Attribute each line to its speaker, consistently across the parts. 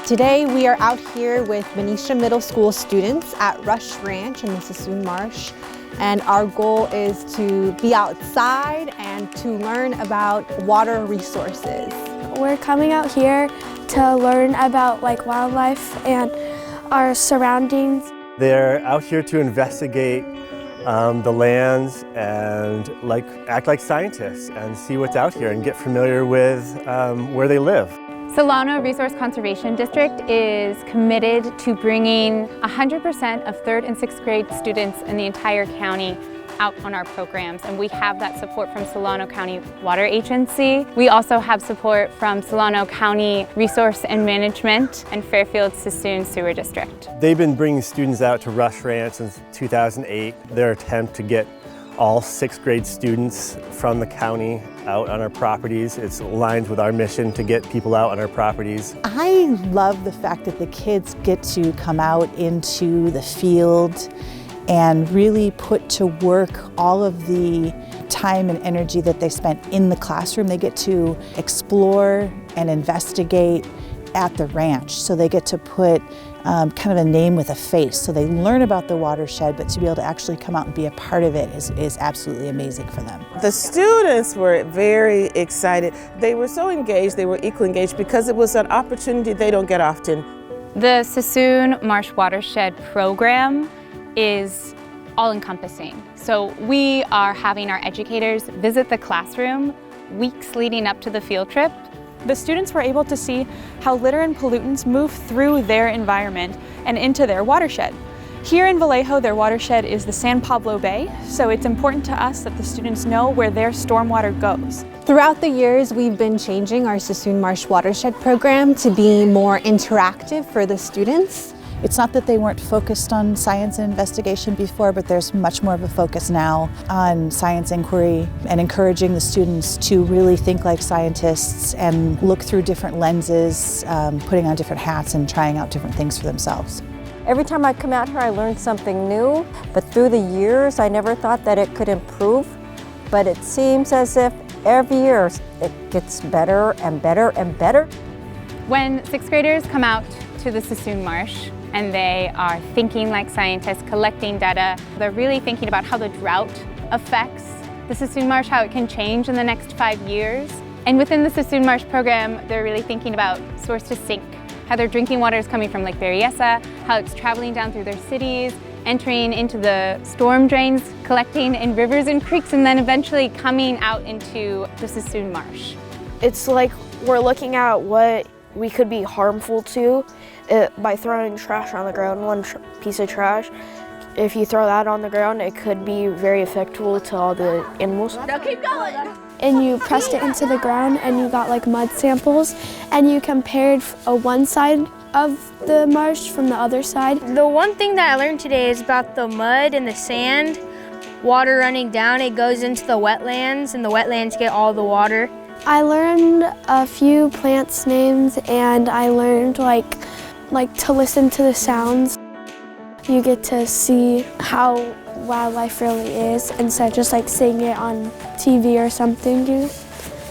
Speaker 1: Today we are out here with Benicia Middle School students at Rush Ranch in the Sassoon Marsh, and our goal is to be outside and to learn about water resources.
Speaker 2: We're coming out here to learn about wildlife and our surroundings.
Speaker 3: They're out here to investigate the lands and act like scientists and see what's out here and get familiar with where they live.
Speaker 4: Solano Resource Conservation District is committed to bringing 100% of 3rd and 6th grade students in the entire county out on our programs, and we have that support from Solano County Water Agency. We also have support from Solano County Resource and Management and Fairfield Sassoon Sewer District.
Speaker 3: They've been bringing students out to Rush Ranch since 2008. Their attempt to get all 6th grade students from the county out on our properties. It's aligned with our mission to get people out on our properties.
Speaker 5: I love the fact that the kids get to come out into the field and really put to work all of the time and energy that they spent in the classroom. They get to explore and investigate at the ranch. So they get to put kind of a name with a face. So they learn about the watershed, but to be able to actually come out and be a part of it is absolutely amazing for them.
Speaker 6: The students were very excited. They were so engaged, they were equally engaged because it was an opportunity they don't get often.
Speaker 4: The Sassoon Marsh Watershed program is all-encompassing. So we are having our educators visit the classroom weeks leading up to the field trip.
Speaker 7: The students were able to see how litter and pollutants move through their environment and into their watershed. Here in Vallejo, their watershed is the San Pablo Bay, so it's important to us that the students know where their stormwater goes.
Speaker 1: Throughout the years, we've been changing our Sassoon Marsh Watershed program to be more interactive for the students.
Speaker 5: It's not that they weren't focused on science and investigation before, but there's much more of a focus now on science inquiry and encouraging the students to really think like scientists and look through different lenses, putting on different hats and trying out different things for themselves.
Speaker 8: Every time I come out here, I learn something new, but through the years, I never thought that it could improve. But it seems as if every year it gets better and better and better.
Speaker 4: When 6th graders come out to the Sassoon Marsh and they are thinking like scientists, collecting data, they're really thinking about how the drought affects the Sassoon Marsh, how it can change in the next 5 years. And within the Sassoon Marsh program, they're really thinking about source to sink, how their drinking water is coming from Lake Berryessa, how it's traveling down through their cities, entering into the storm drains, collecting in rivers and creeks, and then eventually coming out into the Sassoon Marsh.
Speaker 2: It's like we're looking at what we could be harmful to by throwing trash on the ground. One piece of trash, if you throw that on the ground, it could be very effective to all the animals.
Speaker 9: Now keep going!
Speaker 2: And you pressed it into the ground and you got mud samples and you compared one side of the marsh from the other side.
Speaker 9: The one thing that I learned today is about the mud and the sand, water running down, it goes into the wetlands and the wetlands get all the water.
Speaker 2: I learned a few plants' names and I learned to listen to the sounds. You get to see how wildlife really is instead of just seeing it on TV or something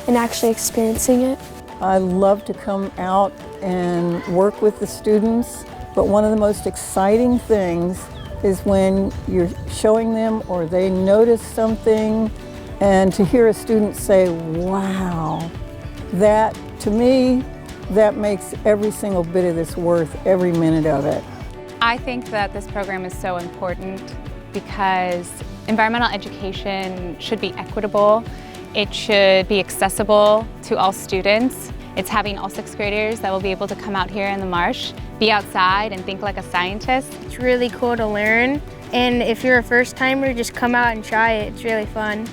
Speaker 2: and actually experiencing it.
Speaker 10: I love to come out and work with the students, but one of the most exciting things is when you're showing them or they notice something, and to hear a student say, wow, that, to me, that makes every single bit of this worth every minute of it.
Speaker 4: I think that this program is so important because environmental education should be equitable. It should be accessible to all students. It's having all 6th graders that will be able to come out here in the marsh, be outside and think like a scientist.
Speaker 9: It's really cool to learn, and if you're a first timer, just come out and try it. It's really fun.